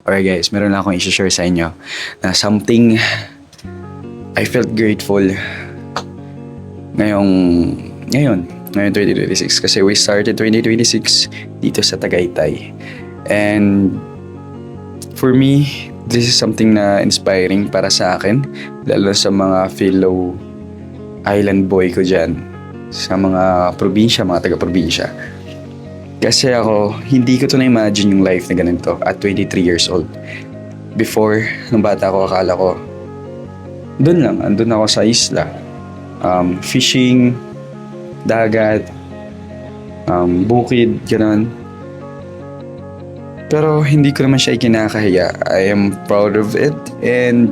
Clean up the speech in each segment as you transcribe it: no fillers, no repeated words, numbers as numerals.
Alright guys, meron lang akong i-share sa inyo na something I felt grateful ngayong, ngayon 2026 kasi we started 2026 dito sa Tagaytay. And for me, this is something na inspiring para sa akin, lalo sa mga fellow island boy ko dyan, sa mga probinsya, mga taga-probinsya. Kasi ako, hindi ko to na-imagine yung life na ganito at 23 years old. Before, nung bata ako, akala ko, andun ako sa isla. Fishing, dagat, bukid, gano'n. Pero hindi ko naman siya ikinakahiya. I am proud of it and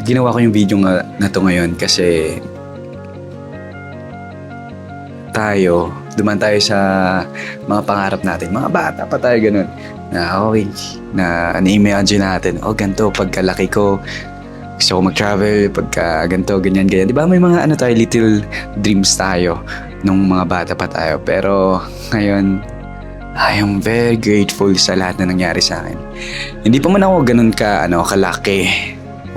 ginawa ko yung video na to ngayon kasi duman tayo sa mga pangarap natin. Mga bata pa tayo ganun. Na okay, na na-imagine natin, ganito, pagkalaki ko, gusto ko mag-travel, pagka ganito, ganyan. Di ba may mga little dreams tayo nung mga bata pa tayo. Pero ngayon, I am very grateful sa lahat na nangyari sa akin. Hindi pa man ako ganun kalaki.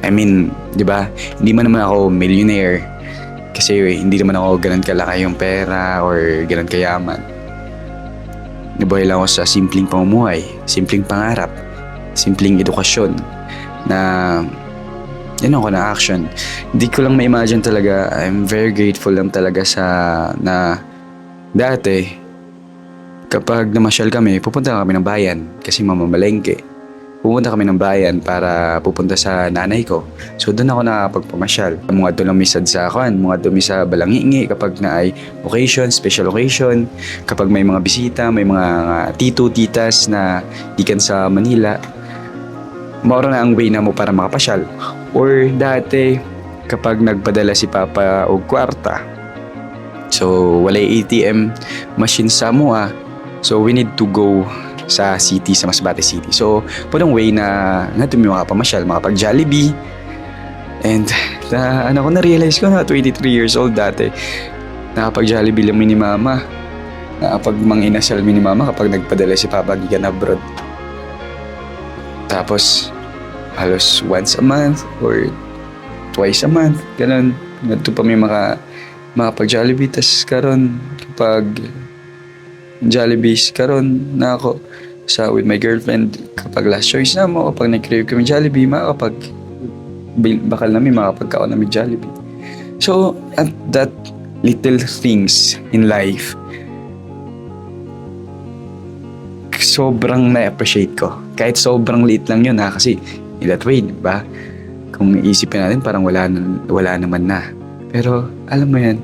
I mean, di ba? Hindi man naman ako millionaire. Kasi hindi naman ako ganun kalaki yung pera or ganun kayaman. Nabuhay lang ako sa simpleng pamumuhay, simpleng pangarap, simpleng edukasyon na yun ako na action. Hindi ko lang ma-imagine talaga. I'm very grateful lang talaga na dati kapag namasyal kami, pupunta kami ng bayan kasi mamamalengke. Pupunta kami ng bayan para pupunta sa nanay ko. So doon ako nakapagpamasyal. Mga doon lang misad sa mga doon sa Balangingi kapag na ay occasion, special occasion. Kapag may mga bisita, may mga tito, titas na ikan sa Manila. Maura na ang way na mo para makapasyal. Or dati, kapag nagpadala si Papa o kwarta. So walay ATM machine sa mua. So we need to go sa city, sa Masbate City. So, punong way na may makapamasyal, makapag-Jollibee. And, na-realize ko na 23 years old dati. Nakapag-Jollibee lang ni Mama. Nakapag-manginasal ni Mama kapag nagpadala si Papa gikan abroad. Tapos, halos once a month or twice a month. Ganun. Nandito pa may makapag-Jollibee. Tapos karon kapag Jollibees karon na ako with my girlfriend kapag last choice na mo kapag nag-crave kami Jollibee makapag bakal namin makapagkaon namin Jollibee. So at that little things in life sobrang na-appreciate ko kahit sobrang liit lang yun kasi in that way, diba? Kung iisipin natin parang wala naman na, pero alam mo yan,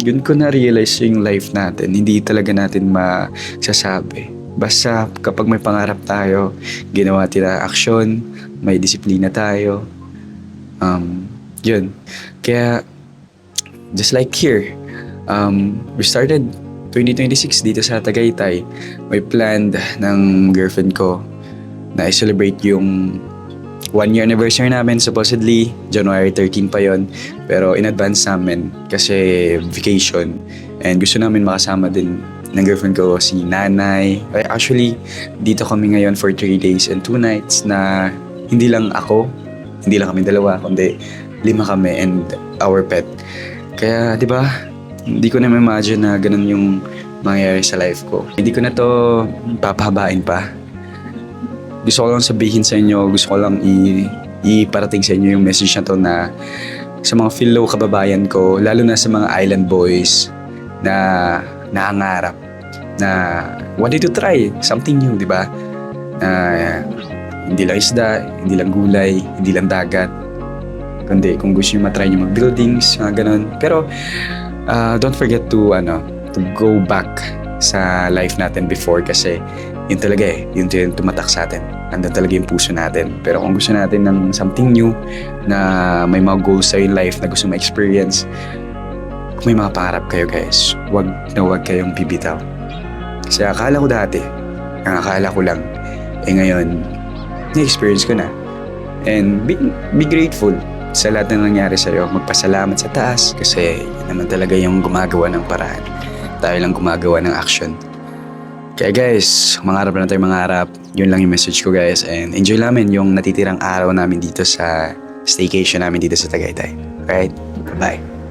yun ko na-realize yung life natin. Hindi talaga natin masasabi. Basta kapag may pangarap tayo, ginawa tila action, may disiplina tayo. Yun. Kaya, just like here, we started 2026 dito sa Tagaytay. May planned ng girlfriend ko na i-celebrate yung 1-year anniversary namin, supposedly January 13 pa yon, pero in advance namin kasi vacation and gusto namin makasama din ng girlfriend ko si nanay. Actually, dito kami ngayon for 3 days and 2 nights na hindi lang kami dalawa, kundi 5 kami and our pet. Kaya di ba, hindi ko na imagine na ganun yung mangyayari sa life ko. Hindi ko na to papahabain pa. Gusto ko lang sabihin sa inyo, gusto ko lang iparating sa inyo yung message na to na sa mga fellow kababayan ko, lalo na sa mga island boys na nangangarap, na wanted to try something new, di ba? Hindi lang isda, hindi lang gulay, hindi lang dagat, kundi kung gusto nyo matry nyo mag-buildings, mga ganun. Pero don't forget to go back sa life natin before kasi yun talaga yun tumatak sa atin. Nandun talaga yung puso natin. Pero kung gusto natin ng something new na may mga goals sa yung life na gusto ma-experience, kung may mga pangarap kayo guys, wag kayong bibitaw. Kasi akala ko dati, akala ko lang, ngayon, na-experience ko na. And be grateful sa lahat na nangyari sa'yo. Magpasalamat sa taas kasi yun naman talaga yung gumagawa ng paraan. Tayo lang gumagawa ng action. Kaya guys, mangarap lang tayo mangarap. Yun lang yung message ko guys. And enjoy namin yung natitirang araw namin dito sa staycation namin dito sa Tagaytay. Alright? Bye.